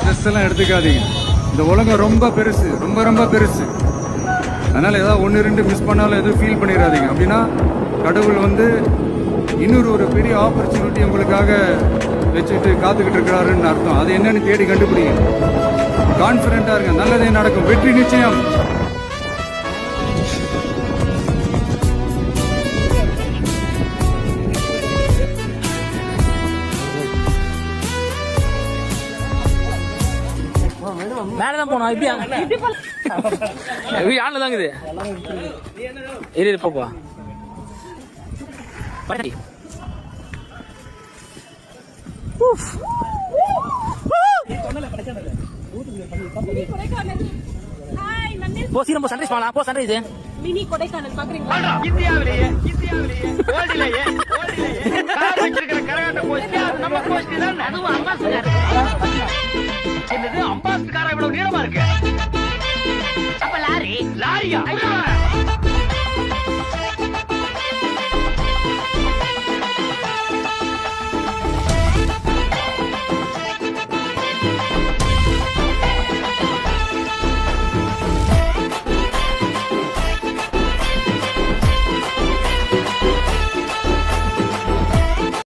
Stress எல்லாம் எடுத்துக்காதீங்க. இந்த உலகம் ரொம்ப பெருசு, ரொம்ப ரொம்ப பெருசு. அதனால ஏதாவது ஒன்று ரெண்டு மிஸ் பண்ணாலும் எதுவும் ஃபீல் பண்ணிடாதீங்க. அப்படின்னா கடவுள் வந்து இன்னொரு ஒரு பெரிய ஆப்பர்ச்சுனிட்டி உங்களுக்காக வச்சுட்டு காத்துக்கிட்டு இருக்கிறாருன்னு அர்த்தம். அது என்னன்னு தேடி கண்டுபிடிங்க. கான்பிடண்டா இருங்க, நல்லதே நடக்கும், வெற்றி நிச்சயம். மேலதான் போனோம். இப்படி ஆன்ல தாங்க இது இருப்பா. போ சீரம் போ, சன்ரைஸ் பண்ணலாம். போ சன்ரைஸ் மினி கொடைக்கானல் பாக்குறீங்களா? இந்தியாவிலேயே வேர்ல்டிலேயே கரகாட்ட கோஷ்டி, அது நம்ம கோஷ்டி தான். அதுவும் அம்மா சொன்னாரு.